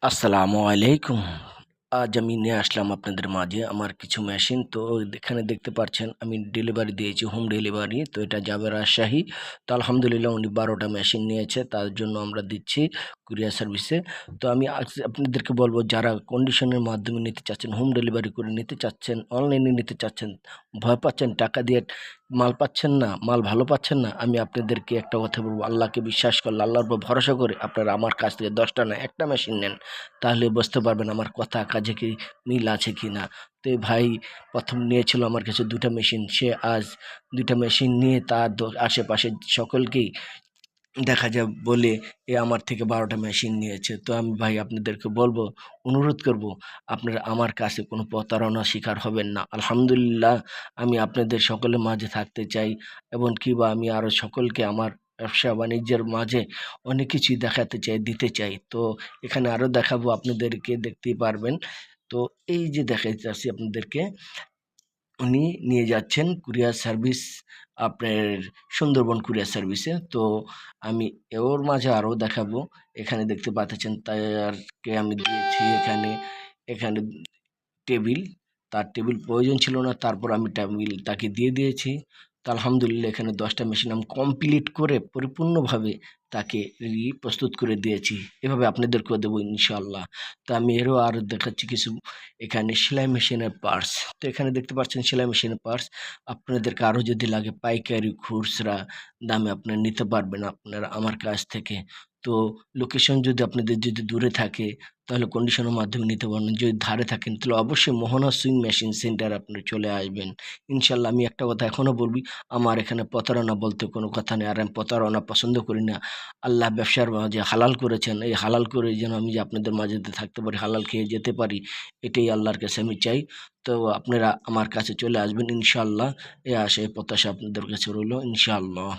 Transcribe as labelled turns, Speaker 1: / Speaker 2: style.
Speaker 1: আসসালামু আলাইকুম। আজ আমি নিয়ে আসলাম আপনাদের মাঝে আমার কিছু মেশিন। তো এখানে দেখতে পাচ্ছেন আমি ডেলিভারি দিয়েছি, হোম ডেলিভারি। তো এটা যাবে রাজশাহী। তো আলহামদুলিল্লাহ উনি ১২টা মেশিন নিয়েছে। তার জন্য আমরা দিচ্ছি কুরিয়ার সার্ভিসে। তো আমি আজ আপনাদেরকে বলব, যারা কন্ডিশনের মাধ্যমে নিতে চাচ্ছেন, হোম ডেলিভারি করে নিতে চাচ্ছেন, অনলাইনে নিতে চাচ্ছেন, ভয় পাচ্ছেন টাকা দিয়ে মাল পাচ্ছেন না, মাল ভালো পাচ্ছেন না, আমি আপনাদেরকে একটা কথা বলব, আল্লাহকে বিশ্বাস করলে, আল্লাহর উপর ভরসা করে আপনারা আমার কাছ থেকে ১০টা না, একটা মেশিন নেন। তাহলে বুঝতে পারবেন আমার কথা কাজে কি মিল আছে কি না। তো এই ভাই ১ম নিয়েছিল আমার কাছে ২টা মেশিন। সে আজ ২টা মেশিন নিয়ে তার আশেপাশে সকলকেই দেখা যায় বলে আমার থেকে ১২টা মেশিন নিয়েছে। তো আমি ভাই আপনাদেরকে বলব, অনুরোধ করব, আপনারা আমার কাছে কোনো প্রতারণার শিকার হবেন না। আলহামদুলিল্লাহ আমি আপনাদের সকলের মাঝে থাকতে চাই, এবং বা আমি আরও সকলকে আমার ব্যবসা-বাণিজ্যের মাঝে অনেক কিছুই দেখাতে চাই, দিতে চাই। তো এখানে আরও দেখাবো, আপনাদেরকে দেখতেই পারবেন। তো এই যে দেখাইতেছি আপনাদেরকে, উনি নিয়ে যাচ্ছেন কুরিয়ার সার্ভিস, আপনার সুন্দরবন কুরিয়ার সার্ভিসে। তো আমি ওর মাঝে আরও দেখাবো। এখানে দেখতে পাচ্ছেন তারকে আমি দিয়েছি এখানে, এখানে টেবিল। তার টেবিল প্রয়োজন ছিল না, তারপর আমি টেবিল তাকে দিয়ে দিয়েছি। তো আলহামদুলিল্লাহ এখানে ১০টা মেশিন আমি কমপ্লিট করে পরিপূর্ণভাবে তাকে প্রস্তুত করে দিয়েছি। এভাবে আপনাদেরকেও দেবো ইনশাআল্লাহ। তো আমি আরও দেখাচ্ছি কিছু, এখানে সেলাই মেশিনের পার্টস। তো এখানে দেখতে পাচ্ছেন সেলাই মেশিনের পার্টস। আপনাদেরকে আরও যদি লাগে পাইকারি, খুচরা দামে আপনারা নিতে পারবেন আপনারা আমার কাছ থেকে। তো লোকেশন যদি আপনাদের যদি দূরে থাকে, তাহলে কন্ডিশনের মাধ্যমে নিতে পারবেন। যদি ধারে থাকেন তাহলে অবশ্যই মোহনা সুইং মেশিন সেন্টার আপনারা চলে আসবেন। ইনশাআল্লাহ আমি একটা কথা এখনও বলবি, আমার এখানে প্রতারণা বলতে কোনো কথা নেই। আর আমি প্রতারণা পছন্দ করি না। আল্লাহ ব্যবসার মাঝে হালাল করেছেন। এই হালাল করে যেন আমি যে আপনাদের মাঝে থাকতে পারি, হালাল খেয়ে যেতে পারি, এটাই আল্লাহর কাছে আমি চাই। তো আপনারা আমার কাছে চলে আসবেন ইনশাআল্লাহ। এই আশা এই প্রত্যাশা আপনাদের কাছে রইল ইনশাআল্লাহ।